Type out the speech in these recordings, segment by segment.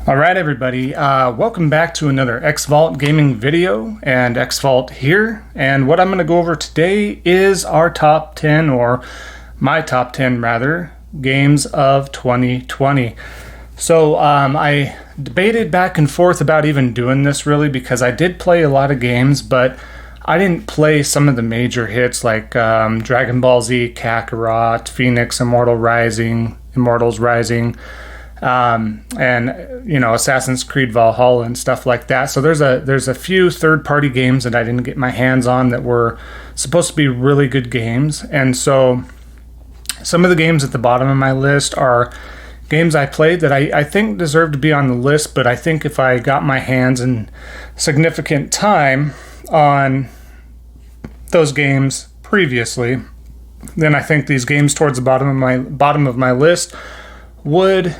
All right, everybody, welcome back to another X-Vault gaming video, and X-Vault here. And what I'm going to go over today is our top 10, or my top 10 rather, games of 2020. So I debated back and forth about even doing this really, because I did play a lot of games, but I didn't play some of the major hits like Dragon Ball Z, Kakarot, Phoenix, Immortals Rising, and you know, Assassin's Creed Valhalla and stuff like that. So there's a few third-party games that I didn't get my hands on that were supposed to be really good games. And so some of the games at the bottom of my list are games I played that I think deserve to be on the list, but I think if I got my hands in significant time on those games previously, then I think these games towards the bottom of my list would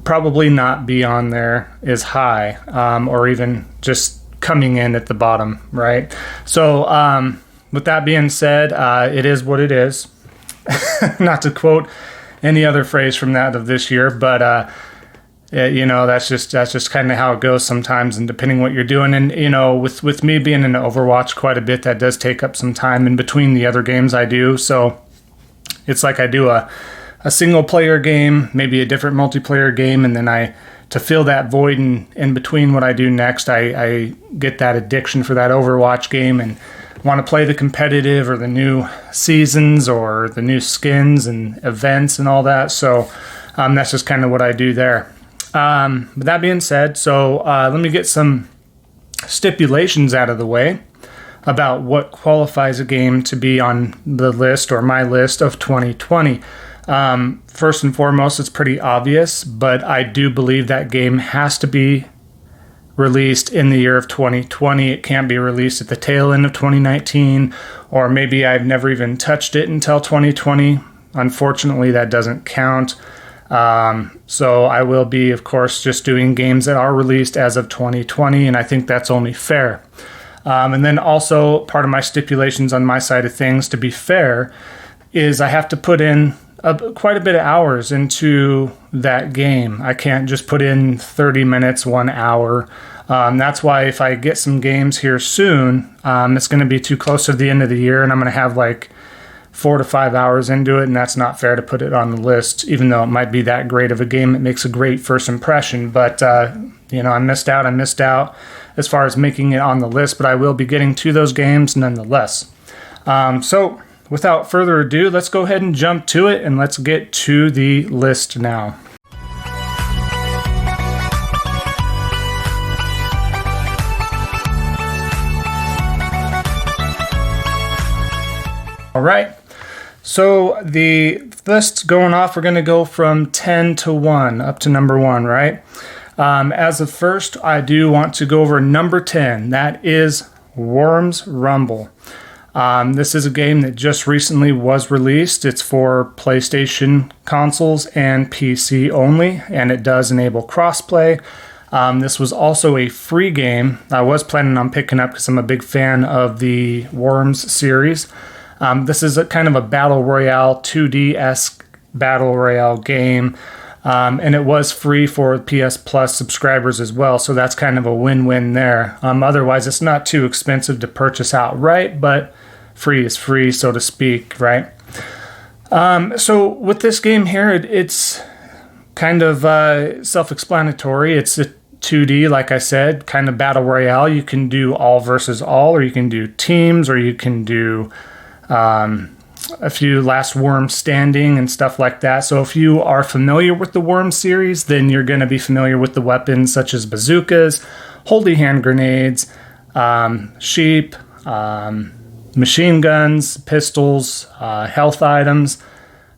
probably not be on there as high, or even just coming in at the bottom, right? So with that being said, it is what it is. Not to quote any other phrase from that of this year, but you know, that's just kind of how it goes sometimes, and depending what you're doing. And you know, with me being in Overwatch quite a bit, that does take up some time in between the other games I do. So it's like I do a single player game, maybe a different multiplayer game, and then to fill that void in between what I do next, I get that addiction for that Overwatch game and want to play the competitive or the new seasons or the new skins and events and all that. So that's just kind of what I do there. But that being said, so let me get some stipulations out of the way about what qualifies a game to be on the list, or my list of 2020. First and foremost, it's pretty obvious, but I do believe that game has to be released in the year of 2020. It can't be released at the tail end of 2019, or maybe I've never even touched it until 2020. Unfortunately, that doesn't count. So I will be, of course, just doing games that are released as of 2020, and I think that's only fair. And then also part of my stipulations on my side of things, to be fair, is I have to put in quite a bit of hours into that game. I can't just put in 30 minutes, 1 hour. That's why if I get some games here soon, it's going to be too close to the end of the year, and I'm going to have like 4 to 5 hours into it, and that's not fair to put it on the list, even though it might be that great of a game. It makes a great first impression, but you know, I missed out as far as making it on the list, but I will be getting to those games nonetheless. So without further ado, let's go ahead and jump to it, and let's get to the list now. All right, so the list going off, we're going to go from 10 to 1 up to number 1, right? As of first, I do want to go over number 10. That is Worms Rumble. This is a game that just recently was released. It's for PlayStation consoles and PC only, and it does enable crossplay. This was also a free game I was planning on picking up because I'm a big fan of the Worms series. This is a kind of a battle royale, 2D-esque battle royale game, and it was free for PS Plus subscribers as well, so that's kind of a win-win there. Otherwise, it's not too expensive to purchase outright, but free is free, so to speak, right? So with this game here, it's kind of self-explanatory. It's a 2D, like I said, kind of battle royale. You can do all versus all, or you can do teams, or you can do a few last worm standing and stuff like that. So if you are familiar with the Worm series, then you're going to be familiar with the weapons such as bazookas, holy hand grenades, sheep, machine guns, pistols, health items,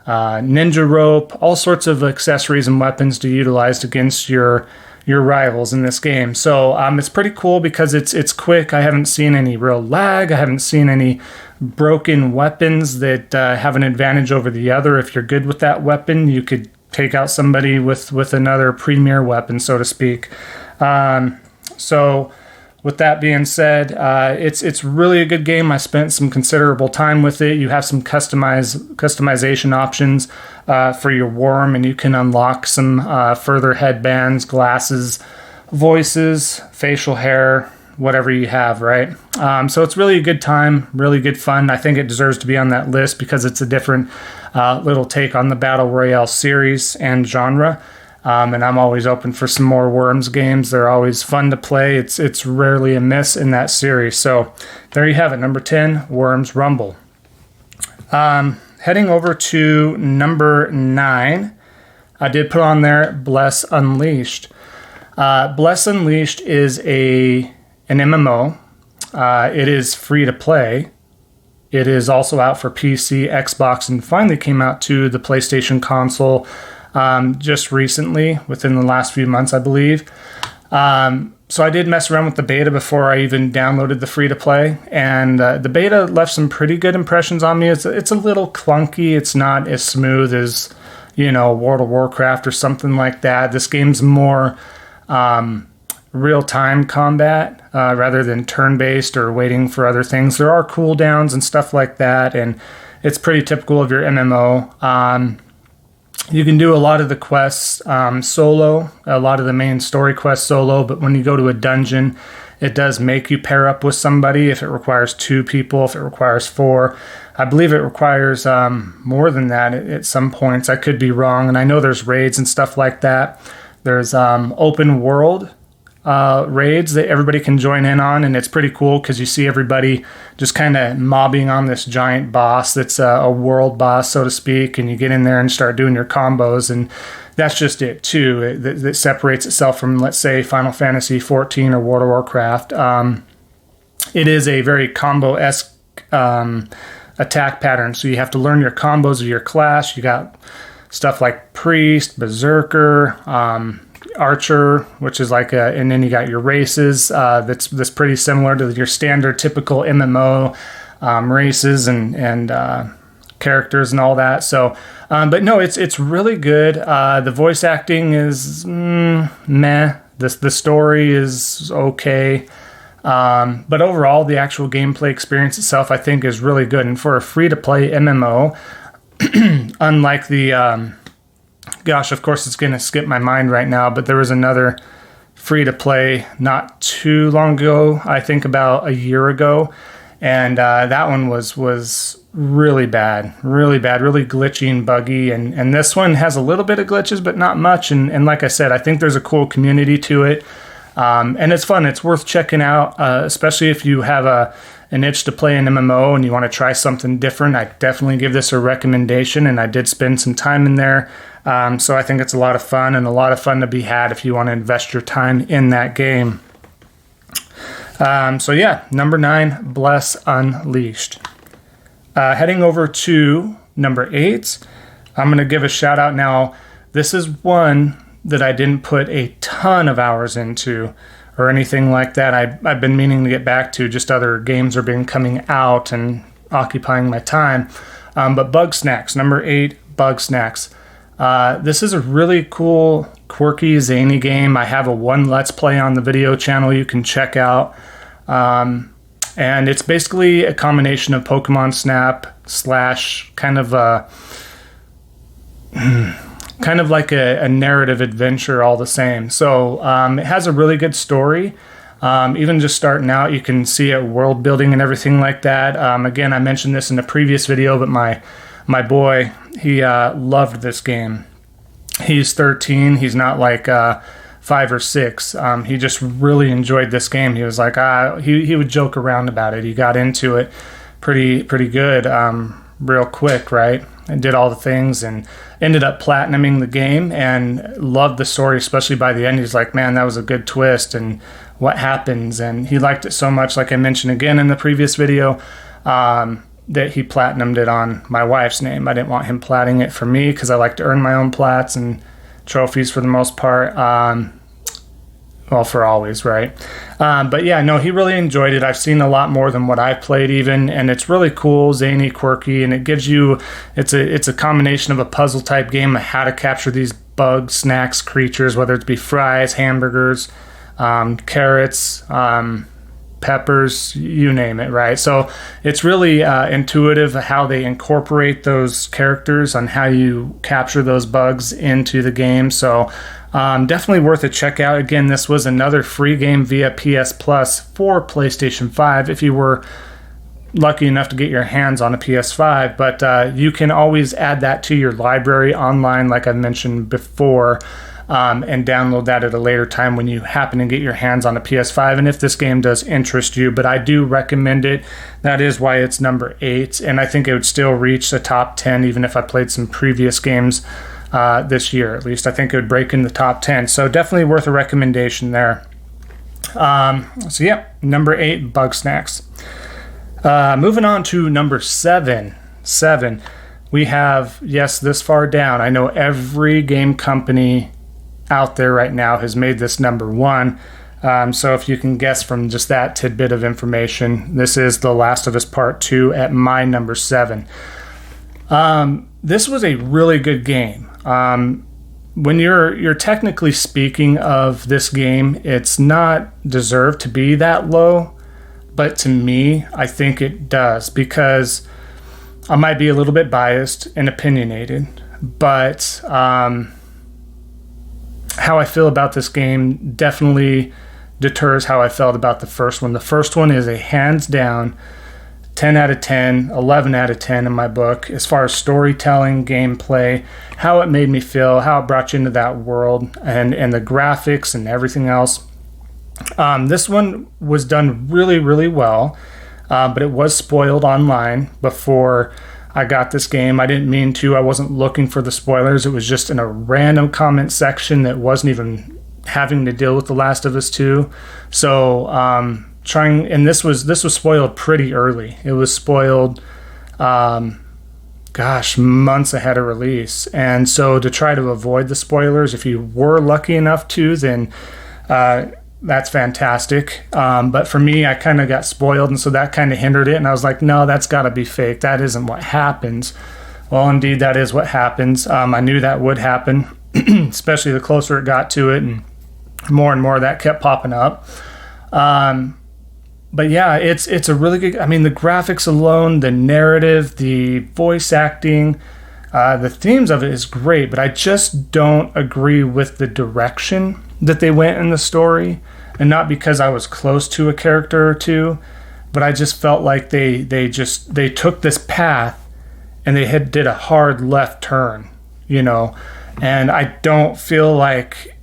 ninja rope, all sorts of accessories and weapons to utilize against your rivals in this game. So it's pretty cool because it's quick. I haven't seen any real lag. I haven't seen any broken weapons that have an advantage over the other. If you're good with that weapon, you could take out somebody with another premier weapon, so to speak. So with that being said, it's really a good game. I spent some considerable time with it. You have some customization options for your worm, and you can unlock some further headbands, glasses, voices, facial hair, whatever you have, right? So it's really a good time, really good fun. I think it deserves to be on that list because it's a different little take on the Battle Royale series and genre. And I'm always open for some more Worms games. They're always fun to play. It's rarely a miss in that series. So there you have it, number 10, Worms Rumble. Heading over to number 9, I did put on there Bless Unleashed. Bless Unleashed is an MMO. It is free to play. It is also out for PC, Xbox, and finally came out to the PlayStation console just recently, within the last few months, I believe. So I did mess around with the beta before I even downloaded the free-to-play, and the beta left some pretty good impressions on me. It's a little clunky. It's not as smooth as, World of Warcraft or something like that. This game's more real-time combat rather than turn-based or waiting for other things. There are cooldowns and stuff like that, and it's pretty typical of your MMO. You can do a lot of the quests solo, a lot of the main story quests solo, but when you go to a dungeon, it does make you pair up with somebody if it requires 2 people, if it requires 4. I believe it requires more than that at some points. I could be wrong, and I know there's raids and stuff like that. There's open world raids that everybody can join in on, and it's pretty cool because you see everybody just kind of mobbing on this giant boss that's a world boss, so to speak, and you get in there and start doing your combos, and that's just it too. That separates itself from, let's say, Final Fantasy XIV or World of Warcraft. It is a very combo-esque attack pattern, so you have to learn your combos of your class. You got stuff like Priest, Berserker, Archer, which is and then you got your races. That's pretty similar to your standard typical MMO races and characters and all that. So, but no, it's really good. The voice acting is meh. The story is okay. But overall, the actual gameplay experience itself, I think, is really good. And for a free-to-play MMO, unlike the gosh, of course, it's going to skip my mind right now, but there was another free-to-play not too long ago, I think about a year ago, and that one was really bad, really glitchy and buggy, and this one has a little bit of glitches, but not much, and like I said, I think there's a cool community to it, and it's fun. It's worth checking out, especially if you have an itch to play an MMO and you want to try something different. I definitely give this a recommendation, and I did spend some time in there. So I think it's a lot of fun, and a lot of fun to be had if you want to invest your time in that game. So yeah, number 9, Bless Unleashed. Heading over to number 8, I'm going to give a shout out now. This is one that I didn't put a ton of hours into or anything like that. I've been meaning to get back to, just other games have been coming out and occupying my time. But Bug Snacks, number 8, Bug Snacks. This is a really cool, quirky, zany game. I have a one Let's Play on the video channel you can check out. And it's basically a combination of Pokemon Snap / kind of like a narrative adventure all the same. So it has a really good story. Even just starting out, you can see it world building and everything like that. Again, I mentioned this in a previous video, but my boy, he loved this game. He's 13. He's not like 5 or 6. He just really enjoyed this game. He was like, he would joke around about it. He got into it pretty good, real quick, right? And did all the things and ended up platinuming the game and loved the story, especially by the end. He's like, man, that was a good twist and what happens. And he liked it so much, like I mentioned again in the previous video, that he platinumed it on my wife's name. I didn't want him platting it for me because I like to earn my own plats and trophies for the most part. Well, for always, right? But yeah, no, he really enjoyed it. I've seen a lot more than what I've played even, and it's really cool, zany, quirky, and it gives you, it's a combination of a puzzle type game of how to capture these bug snacks creatures, whether it be fries, hamburgers, carrots, peppers, you name it, right? So it's really intuitive how they incorporate those characters on how you capture those bugs into the game. So definitely worth a check out. Again, this was another free game via PS Plus for PlayStation 5 if you were lucky enough to get your hands on a PS5, but you can always add that to your library online, like I mentioned before, and download that at a later time when you happen to get your hands on a PS5, and if this game does interest you. But I do recommend it. That is why it's number 8, and I think it would still reach the top 10 even if I played some previous games this year. At least I think it would break in the top 10, so definitely worth a recommendation there. So yeah, number 8, Bugsnax. Moving on to number 7. We have, yes, this far down. I know every game company out there right now has made this number 1. So if you can guess from just that tidbit of information, this is The Last of Us Part 2 at my number 7. This was a really good game. When you're technically speaking of this game, it's not deserved to be that low. But to me, I think it does, because I might be a little bit biased and opinionated, but how I feel about this game definitely deters how I felt about the first one. The first one is a hands down 10 out of 10, 11 out of 10 in my book, as far as storytelling, gameplay, how it made me feel, how it brought you into that world, and the graphics and everything else. This one was done really, really well, but it was spoiled online before I got this game. I didn't mean to. I wasn't looking for the spoilers. It was just in a random comment section that wasn't even having to deal with The Last of Us 2. So and this was spoiled pretty early. It was spoiled, months ahead of release. And so to try to avoid the spoilers, if you were lucky enough to, then that's fantastic. But for me, I kind of got spoiled, and so that kind of hindered it. And I was like, no, that's got to be fake. That isn't what happens. Well, indeed, that is what happens. I knew that would happen, especially the closer it got to it, and more of that kept popping up. But yeah, it's a really good. I mean, the graphics alone, the narrative, the voice acting, the themes of it is great. But I just don't agree with the direction that they went in the story, and not because I was close to a character or two, but I just felt like they took this path and they did a hard left turn, and I don't feel like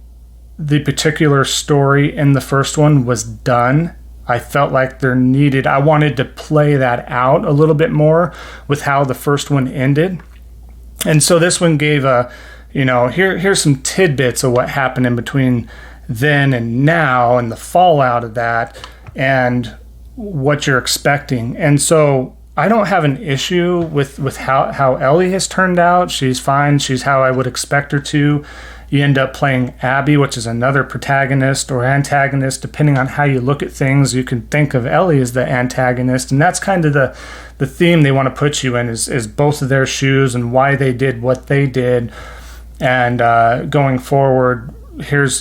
the particular story in the first one was done. I felt like I wanted to play that out a little bit more with how the first one ended. And so this one gave here's some tidbits of what happened in between then and now, and the fallout of that, and what you're expecting. And so I don't have an issue with how Ellie has turned out. She's fine. She's how I would expect her to. You end up playing Abby, which is another protagonist or antagonist, depending on how you look at things. You can think of Ellie as the antagonist, and that's kind of the theme they want to put you in, is both of their shoes and why they did what they did. And going forward, here's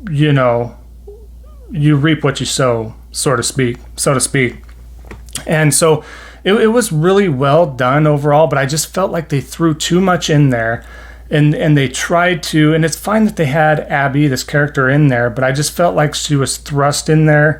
you reap what you sow, so to speak. And so it was really well done overall, but I just felt like they threw too much in there. And they tried to, and it's fine that they had Abby, this character, in there, but I just felt like she was thrust in there,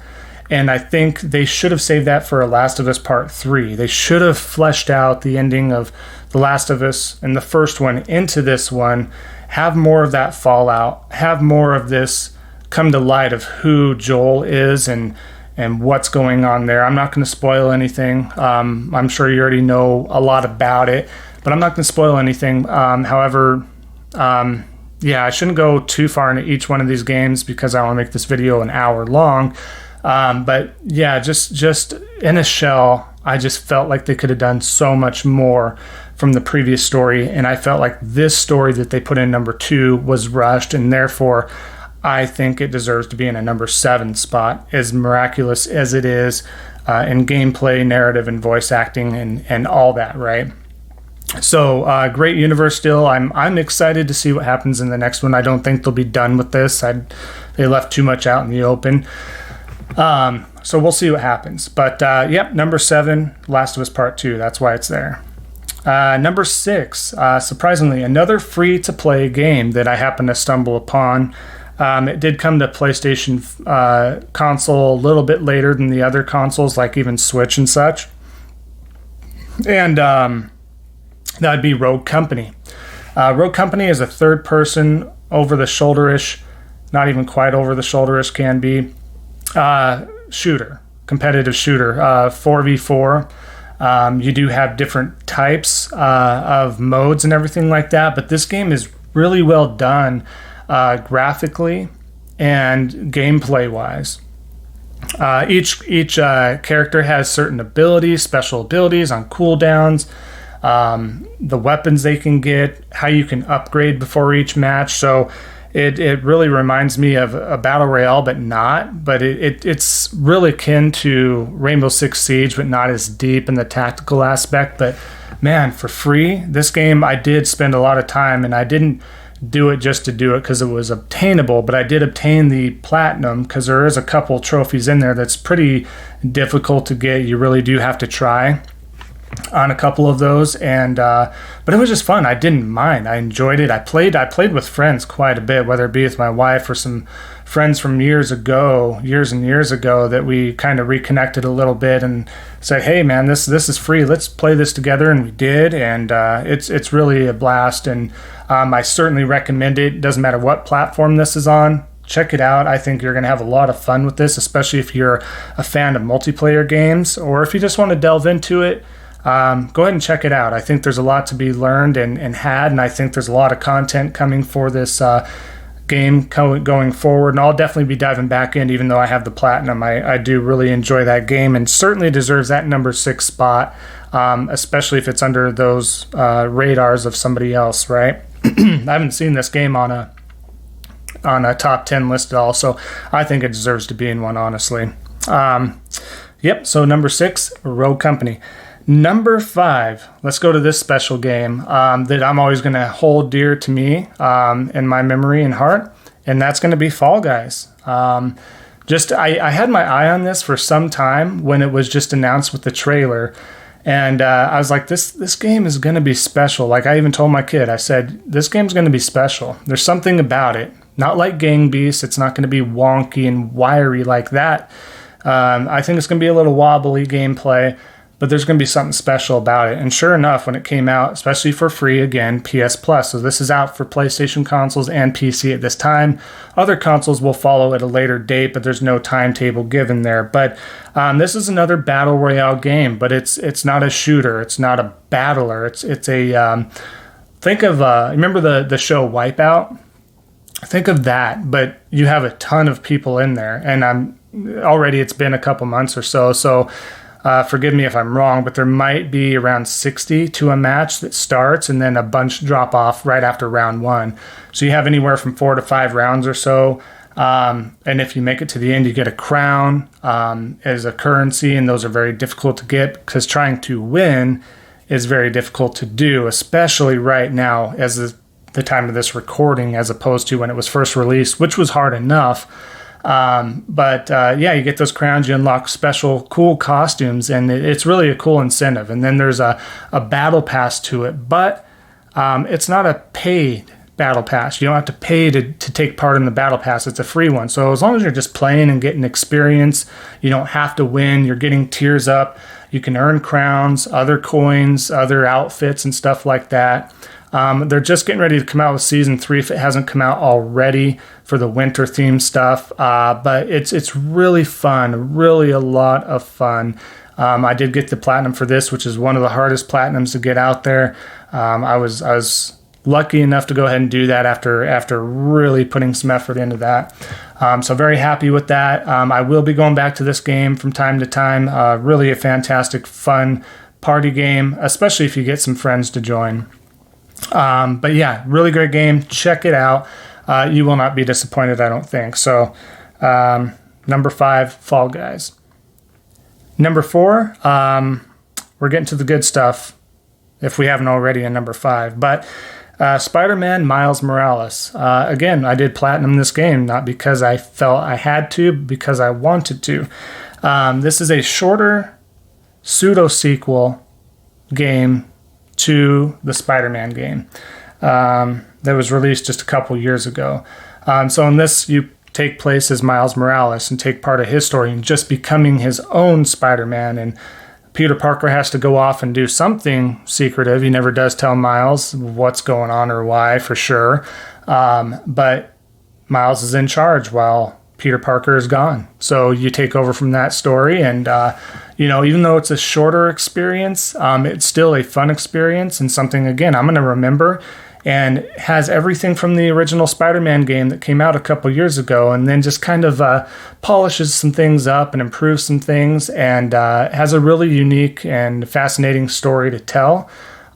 and I think they should have saved that for Last of Us Part 3. They should have fleshed out the ending of The Last of Us and the first one into this one, have more of that fallout, have more of this come to light of who Joel is and what's going on there. I'm not going to spoil anything. I'm sure you already know a lot about it, but I'm not going to spoil anything. However, I shouldn't go too far into each one of these games because I want to make this video an hour long. But yeah, just in a shell, I just felt like they could have done so much more from the previous story. And I felt like this story that they put in number 2 was rushed, and therefore I think it deserves to be in a number 7 spot, as miraculous as it is in gameplay, narrative, and voice acting and all that, right? So great universe still. I'm excited to see what happens in the next one. I don't think they'll be done with this. They left too much out in the open. So we'll see what happens. But yep, number 7, Last of Us Part 2. That's why it's there. Number 6, surprisingly, another free-to-play game that I happened to stumble upon. It did come to PlayStation console a little bit later than the other consoles, like even Switch and such. And that'd be Rogue Company. Rogue Company is a third-person, over-the-shoulder-ish, not even quite over-the-shoulder-ish can be, shooter, competitive shooter, 4v4. You do have different types of modes and everything like that, but this game is really well done graphically and gameplay-wise. Each character has certain abilities, special abilities on cooldowns, the weapons they can get, how you can upgrade before each match. So it really reminds me of a battle royale, but not. But it's really akin to Rainbow Six Siege, but not as deep in the tactical aspect. But man, for free, this game I did spend a lot of time, and I didn't do it just to do it because it was obtainable, but I did obtain the platinum because there is a couple trophies in there that's pretty difficult to get. You really do have to try on a couple of those, and but it was just fun. I didn't mind. I enjoyed it. I played with friends quite a bit, whether it be with my wife or some friends from years and years ago, that we kind of reconnected a little bit and said, hey man, this is free, let's play this together. And we did, and it's really a blast. And I certainly recommend it. Doesn't matter what platform this is on, check it out. I think you're going to have a lot of fun with this, especially if you're a fan of multiplayer games, or if you just want to delve into it. Go ahead and check it out. I think there's a lot to be learned and had, and I think there's a lot of content coming for this game going forward, and I'll definitely be diving back in. Even though I have the platinum, I do really enjoy that game, and certainly deserves that number 6 spot, especially if it's under those radars of somebody else, right? I haven't seen this game on a top 10 list at all, so I think it deserves to be in one, honestly. Yep, so number 6, Rogue Company. Number 5, let's go to this special game that I'm always going to hold dear to me in my memory and heart, and that's going to be Fall Guys. I had my eye on this for some time when it was just announced with the trailer, and I was like, this game is going to be special. Like, I even told my kid, I said, this game's going to be special. There's something about it. Not like Gang Beasts. It's not going to be wonky and wiry like that. I think it's going to be a little wobbly gameplay, but there's going to be something special about it. And sure enough, when it came out, especially for free, again, PS Plus. So this is out for PlayStation consoles and PC at this time. Other consoles will follow at a later date, but there's no timetable given there. But this is another battle royale game, but it's not a shooter. It's not a battler. It's a think of remember the show Wipeout? Think of that, but you have a ton of people in there, and it's been a couple months or so. So forgive me if I'm wrong, but there might be around 60 to a match that starts, and then a bunch drop off right after round 1. So you have anywhere from 4 to 5 rounds or so. And if you make it to the end, you get a crown as a currency, and those are very difficult to get because trying to win is very difficult to do, especially right now as the time of this recording, as opposed to when it was first released, which was hard enough. You get those crowns, you unlock special cool costumes, and it's really a cool incentive. And then there's a battle pass to it, but it's not a paid battle pass. You don't have to pay to take part in the battle pass. It's a free one. So as long as you're just playing and getting experience, you don't have to win. You're getting tiers up. You can earn crowns, other coins, other outfits, and stuff like that. They're just getting ready to come out with Season 3 if it hasn't come out already for the winter theme stuff. But it's really fun, really a lot of fun. I did get the platinum for this, which is one of the hardest platinums to get out there. I was lucky enough to go ahead and do that after really putting some effort into that. So very happy with that. I will be going back to this game from time to time. Really a fantastic, fun party game, especially if you get some friends to join. But yeah, really great game. Check it out. You will not be disappointed, I don't think. So, number 5, Fall Guys. Number 4, we're getting to the good stuff if we haven't already in number 5. But Spider-Man Miles Morales. Again, I did platinum this game, not because I felt I had to, but because I wanted to. This is a shorter pseudo-sequel game to the Spider-Man game that was released just a couple years ago. So in this, you take place as Miles Morales and take part of his story and just becoming his own Spider-Man. And Peter Parker has to go off and do something secretive. He never does tell Miles what's going on or why, for sure. But Miles is in charge while Peter Parker is gone. So you take over from that story. And, even though it's a shorter experience, it's still a fun experience and something, again, I'm going to remember. And has everything from the original Spider-Man game that came out a couple years ago, and then just kind of polishes some things up and improves some things, and has a really unique and fascinating story to tell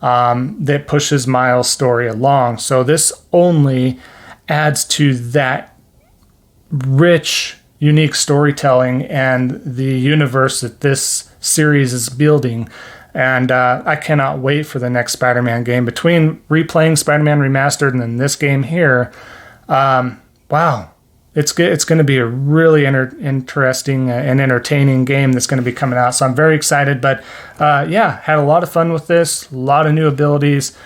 that pushes Miles' story along. So this only adds to that rich, unique storytelling and the universe that this series is building. And I cannot wait for the next Spider-Man game. Between replaying Spider-Man Remastered and then this game here, wow, it's going to be a really interesting and entertaining game that's going to be coming out. So I'm very excited. But had a lot of fun with this. A lot of new abilities,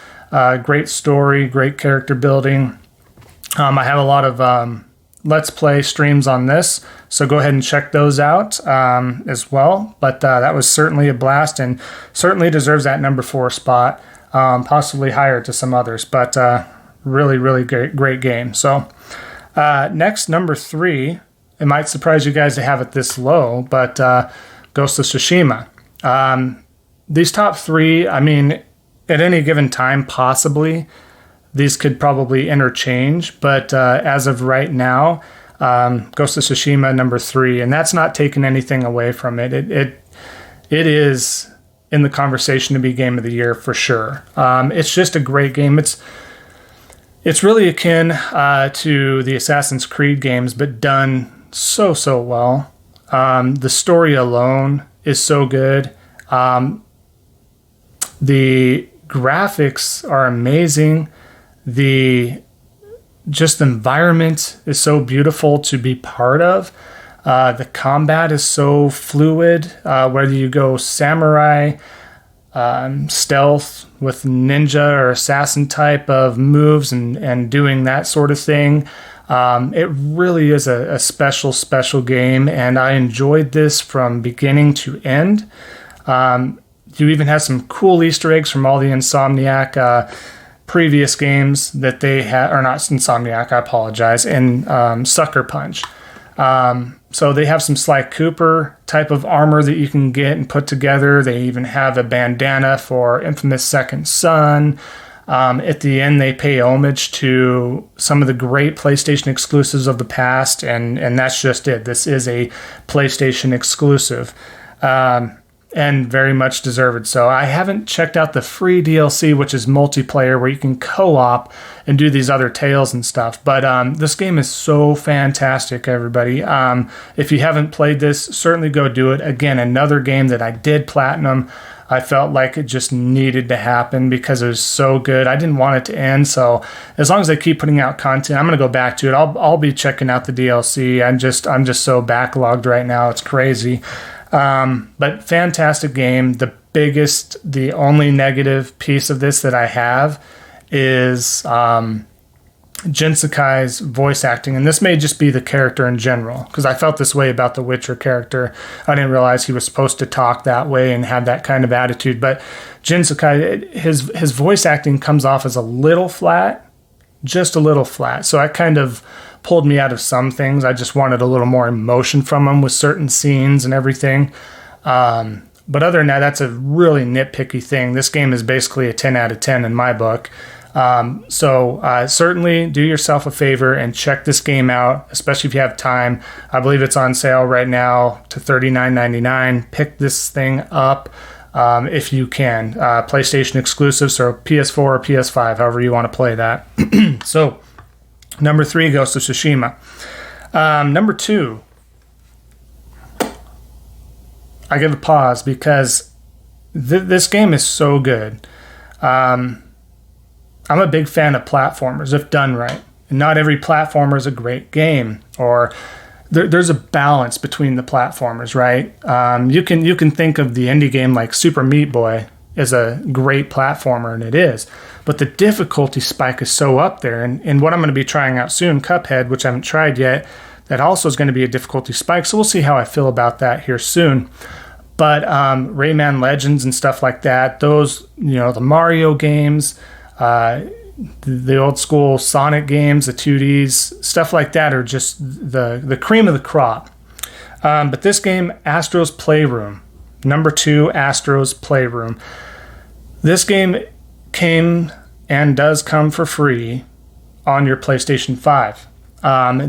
great story, great character building. I have a lot of Let's Play streams on this, so go ahead and check those out as well. But that was certainly a blast and certainly deserves that number 4 spot, possibly higher to some others, but really, really great game. So next, number 3, it might surprise you guys to have it this low, but Ghost of Tsushima. These top 3, I mean, at any given time, possibly, these could probably interchange, but as of right now, Ghost of Tsushima number 3, and that's not taking anything away from it. It is in the conversation to be game of the year for sure. It's just a great game. It's really akin to the Assassin's Creed games, but done so well. The story alone is so good. The graphics are amazing. The environment is so beautiful to be part of. The combat is so fluid, whether you go samurai, stealth with ninja or assassin type of moves and doing that sort of thing. It really is a special game, and I enjoyed this from beginning to end. You even have some cool Easter eggs from all the Insomniac previous games that they had, or not Insomniac, I apologize, in Sucker Punch. So they have some Sly Cooper type of armor that you can get and put together. They even have a bandana for infamous Second Son. At the end, they pay homage to some of the great PlayStation exclusives of the past, and that's just it. This is a PlayStation exclusive. And very much deserved. So I haven't checked out the free DLC, which is multiplayer, where you can co-op and do these other tales and stuff. But this game is so fantastic, everybody. If you haven't played this, certainly go do it. Again, another game that I did platinum. I felt like it just needed to happen because it was so good. I didn't want it to end. So as long as they keep putting out content, I'm going to go back to it. I'll be checking out the DLC. I'm just so backlogged right now. It's crazy. But fantastic game. The only negative piece of this that I have is Jin Sakai's voice acting, and this may just be the character in general, because I felt this way about the Witcher character. I didn't realize he was supposed to talk that way and have that kind of attitude, but Jin Sakai, his voice acting comes off as a little flat, just a little flat, so that kind of pulled me out of some things. I just wanted a little more emotion from him with certain scenes and everything. But other than that, that's a really nitpicky thing. This game is basically a 10 out of 10 in my book. So certainly do yourself a favor and check this game out, especially if you have time. I believe it's on sale right now to $39.99. Pick this thing up if you can. PlayStation exclusive, so PS4 or PS5, however you want to play that. So number 3, Ghost of Tsushima. Number 2, I give a pause because this game is so good. I'm a big fan of platformers if done right. And not every platformer is a great game, or there's a balance between the platformers, right? You can think of the indie game like Super Meat Boy as a great platformer, and it is. But the difficulty spike is so up there. And what I'm going to be trying out soon, Cuphead, which I haven't tried yet, that also is going to be a difficulty spike. So we'll see how I feel about that here soon. But Rayman Legends and stuff like that, those, the Mario games, the old school Sonic games, the 2Ds, stuff like that are just the cream of the crop. But this game, Astro's Playroom, number 2, Astro's Playroom. This game came and does come for free on your PlayStation 5.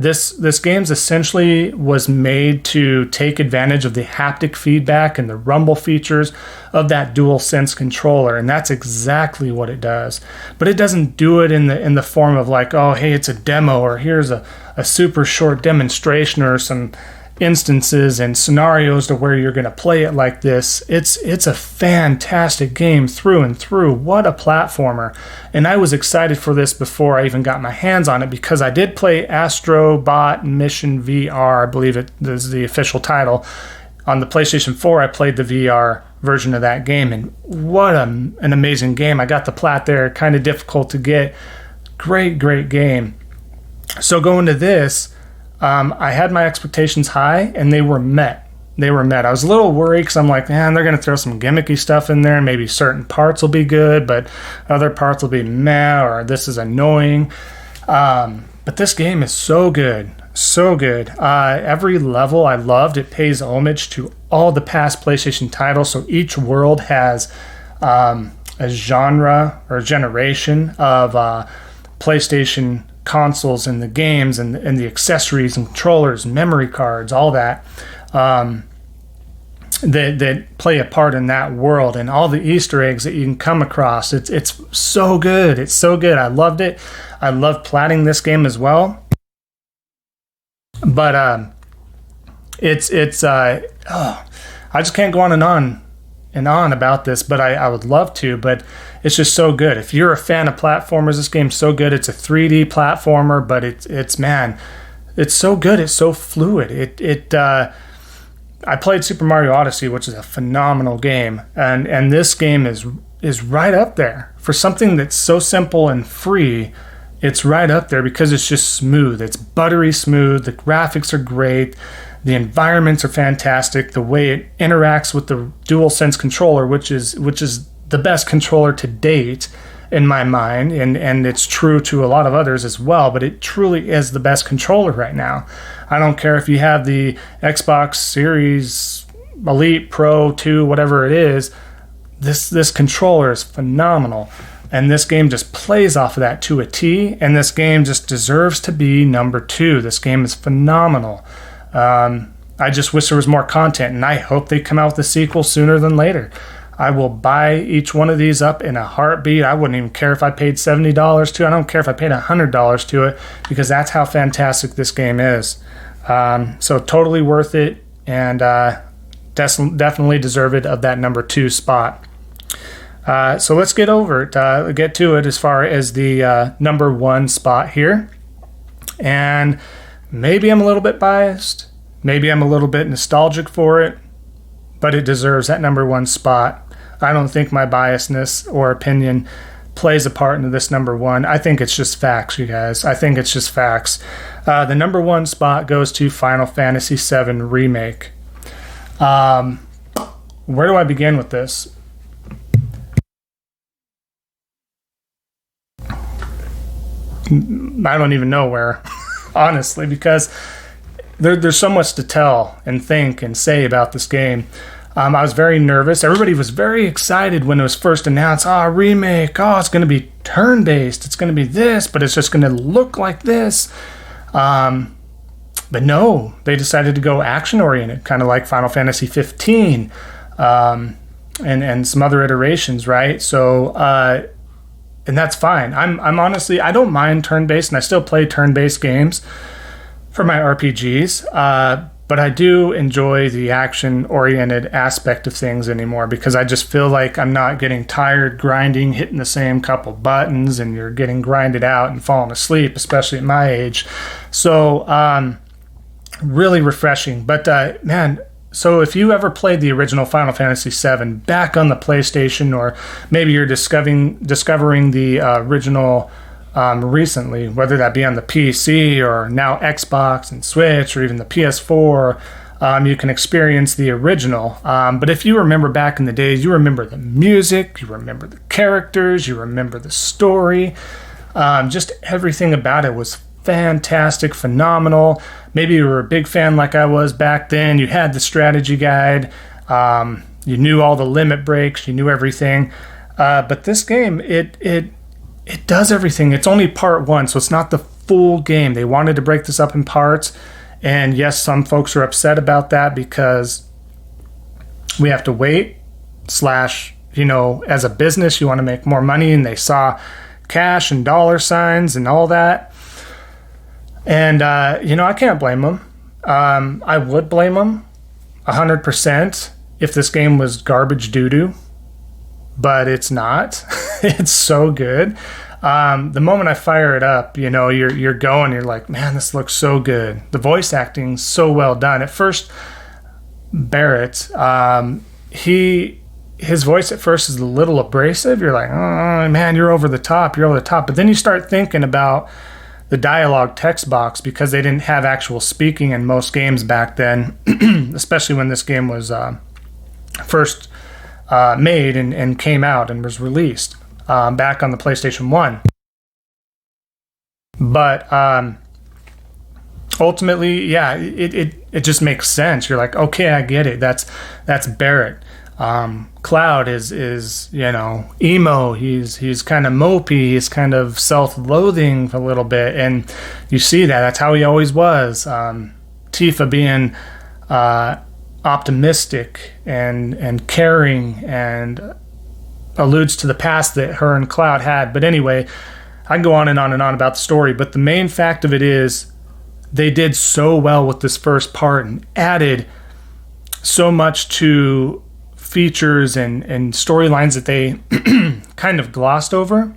This game's essentially was made to take advantage of the haptic feedback and the rumble features of that DualSense controller, and that's exactly what it does. But it doesn't do it in the form of like, oh, hey, it's a demo, or here's a super short demonstration or some instances and scenarios to where you're going to play it like this. It's a fantastic game through and through. What a platformer. And I was excited for this before I even got my hands on it, because I did play Astro Bot Mission VR, I believe it is the official title. On the PlayStation 4, I played the VR version of that game, and what an amazing game. I got the plat there, kind of difficult to get. Great game. So going to this, I had my expectations high, and they were met. I was a little worried because I'm like, man, they're going to throw some gimmicky stuff in there. Maybe certain parts will be good, but other parts will be meh, or this is annoying. But this game is so good. Every level I loved. It pays homage to all the past PlayStation titles. So each world has a genre or generation of PlayStation consoles and the games and the accessories and controllers and memory cards, all that that play a part in that world, and all the Easter eggs that you can come across. It's so good. It's so good. I loved it. I loved platting this game as well. But I just can't go on and on about this, but I would love to, but it's just so good. If you're a fan of platformers, this game's so good. It's a 3D platformer, but it's so good. It's so fluid. I played Super Mario Odyssey, which is a phenomenal game, and this game is right up there. For something that's so simple and free, it's right up there because it's just smooth. It's buttery smooth. The graphics are great. The environments are fantastic. The way it interacts with the DualSense controller, which is the best controller to date in my mind, and it's true to a lot of others as well, but it truly is the best controller right now. I don't care if you have the Xbox Series Elite Pro 2, whatever it is, this controller is phenomenal. And this game just plays off of that to a T, and this game just deserves to be number 2. This game is phenomenal. I just wish there was more content, and I hope they come out with a sequel sooner than later. I will buy each one of these up in a heartbeat. I wouldn't even care if I paid $70 to it. I don't care if I paid $100 to it, because that's how fantastic this game is. So totally worth it, and definitely deserved of that number 2 spot. So let's get to it as far as the number 1 spot here. And maybe I'm a little bit biased. Maybe I'm a little bit nostalgic for it, but it deserves that number 1 spot. I don't think my biasness or opinion plays a part into this number 1. I think it's just facts, you guys. I think it's just facts. The number 1 spot goes to Final Fantasy VII Remake. Where do I begin with this? I don't even know where, honestly, because there's so much to tell and think and say about this game. I was very nervous. Everybody was very excited when it was first announced. Remake. It's going to be turn-based. It's going to be this, but it's just going to look like this. But no, they decided to go action-oriented, kind of like Final Fantasy 15 and some other iterations, right? So, and that's fine. I'm honestly, I don't mind turn-based, and I still play turn-based games for my RPGs. but I do enjoy the action-oriented aspect of things anymore, because I just feel like I'm not getting tired grinding, hitting the same couple buttons, and you're getting grinded out and falling asleep, especially at my age. So really refreshing. But man, so if you ever played the original Final Fantasy VII back on the PlayStation, or maybe you're discovering the original recently, whether that be on the PC or now Xbox and Switch or even the PS4, you can experience the original. But if you remember back in the days, you remember the music, you remember the characters, you remember the story. Just everything about it was fantastic, phenomenal. Maybe you were a big fan like I was back then. You had the strategy guide. You knew all the limit breaks. You knew everything. But this game, it does everything. It's only part one, so it's not the full game. They wanted to break this up in parts. And yes, some folks are upset about that because we have to wait, as a business, you want to make more money, and they saw cash and dollar signs and all that. And, I can't blame them. I would blame them 100% if this game was garbage doo-doo, but it's not. It's so good. The moment I fire it up, you're going, you're like, man, this looks so good. The voice acting's so well done. At first, Barrett, his voice at first is a little abrasive. You're like, oh man, you're over the top. But then you start thinking about the dialogue text box, because they didn't have actual speaking in most games back then, especially when this game was first made and came out and was released back on the PlayStation 1. But ultimately, yeah, it just makes sense. You're like, okay, I get it. That's Barrett. Cloud is emo. He's kind of mopey. He's kind of self-loathing a little bit, and you see that. That's how he always was. Tifa being optimistic and caring, and alludes to the past that her and Cloud had. But anyway, I can go on and on and on about the story, but the main fact of it is they did so well with this first part and added so much to features and storylines that they kind of glossed over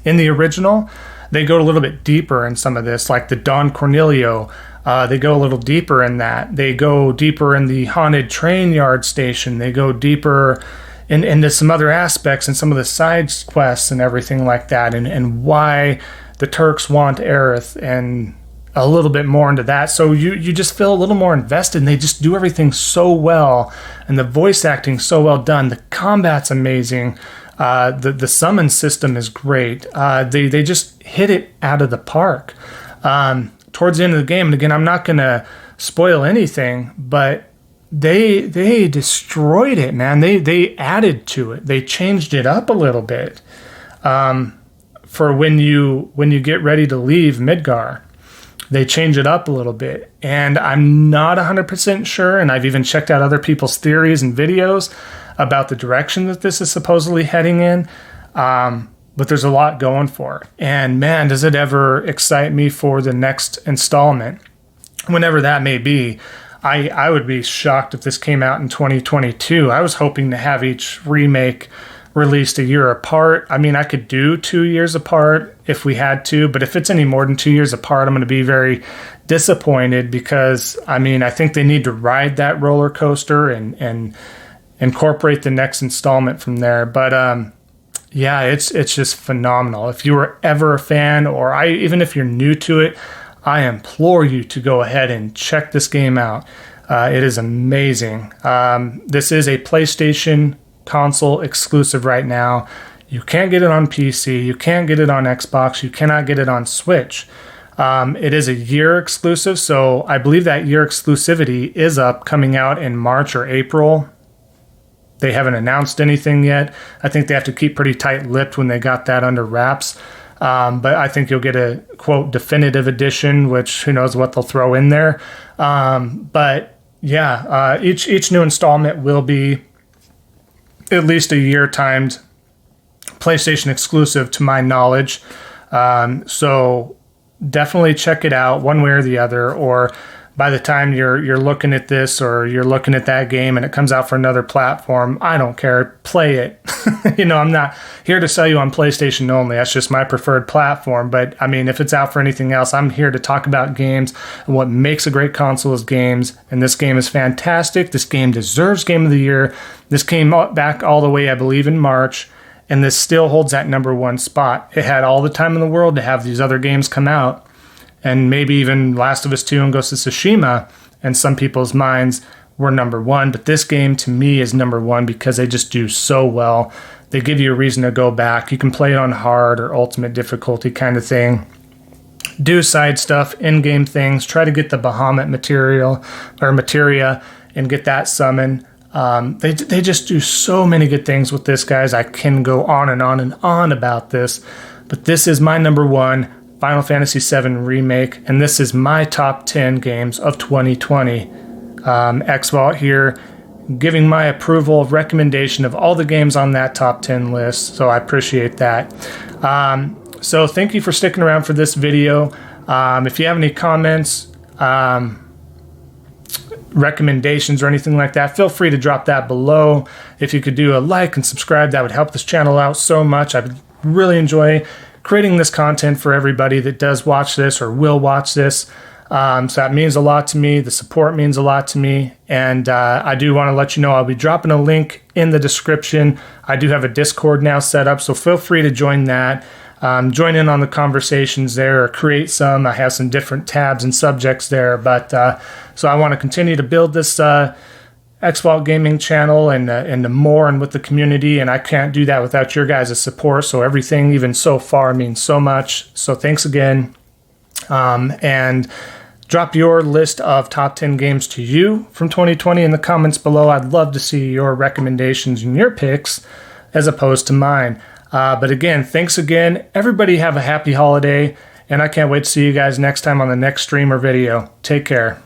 in the original. They go a little bit deeper in some of this, like the Don Cornelio. They go a little deeper in that. They go deeper in the haunted train yard station. They go deeper into some other aspects and some of the side quests and everything like that, and why the Turks want Aerith, and a little bit more into that. So you just feel a little more invested, and they just do everything so well, and the voice acting so well done. The combat's amazing. The summon system is great. They just hit it out of the park. Towards the end of the game, and again, I'm not going to spoil anything, but they destroyed it, man. They added to it. They changed it up a little bit for when you get ready to leave Midgar. They change it up a little bit, and I'm not 100% sure, and I've even checked out other people's theories and videos about the direction that this is supposedly heading in, but there's a lot going for it. And man, does it ever excite me for the next installment, whenever that may be. I would be shocked if this came out in 2022. I was hoping to have each remake released a year apart. I mean, I could do 2 years apart if we had to, but if it's any more than 2 years apart, I'm going to be very disappointed, because I think they need to ride that roller coaster and incorporate the next installment from there. But yeah, it's just phenomenal. If you were ever a fan, or even if you're new to it, I implore you to go ahead and check this game out. It is amazing. This is a PlayStation console exclusive right now. You can't get it on PC. You can't get it on Xbox. You cannot get it on Switch. It is a year exclusive, so I believe that year exclusivity is up, coming out in March or April. They haven't announced anything yet. I think they have to keep pretty tight-lipped when they got that under wraps. But I think you'll get a, quote, definitive edition, which who knows what they'll throw in there. But yeah, each new installment will be at least a year timed PlayStation exclusive, to my knowledge. So definitely check it out one way or the other, or by the time you're looking at this or you're looking at that game and it comes out for another platform, I don't care. Play it. I'm not here to sell you on PlayStation only. That's just my preferred platform. But I mean, if it's out for anything else, I'm here to talk about games, and what makes a great console is games. And this game is fantastic. This game deserves Game of the Year. This came back all the way, I believe, in March. And this still holds that number one spot. It had all the time in the world to have these other games come out. And maybe even Last of Us 2 and Ghost of Tsushima, in some people's minds, were number one. But this game, to me, is number one because they just do so well. They give you a reason to go back. You can play it on hard or ultimate difficulty kind of thing. Do side stuff, in-game things. Try to get the Bahamut materia and get that summon. They just do so many good things with this, guys. I can go on and on and on about this. But this is my number one Final Fantasy VII Remake, and this is my top 10 games of 2020. X-Vault here, giving my approval, recommendation of all the games on that top 10 list, so I appreciate that. So thank you for sticking around for this video. If you have any comments, recommendations or anything like that, feel free to drop that below. If you could do a like and subscribe, that would help this channel out so much. I would really enjoy creating this content for everybody that does watch this or will watch this. So that means a lot to me. The support means a lot to me. And I do want to let you know I'll be dropping a link in the description. I do have a Discord now set up, so feel free to join that. Join in on the conversations there or create some. I have some different tabs and subjects there. But so I want to continue to build this X-Vault Gaming channel and more and with the community, and I can't do that without your guys' support. So everything, even so far, means so much. So thanks again. And drop your list of top 10 games to you from 2020 in the comments below. I'd love to see your recommendations and your picks as opposed to mine. But again, thanks again. Everybody have a happy holiday, and I can't wait to see you guys next time on the next stream or video. Take care.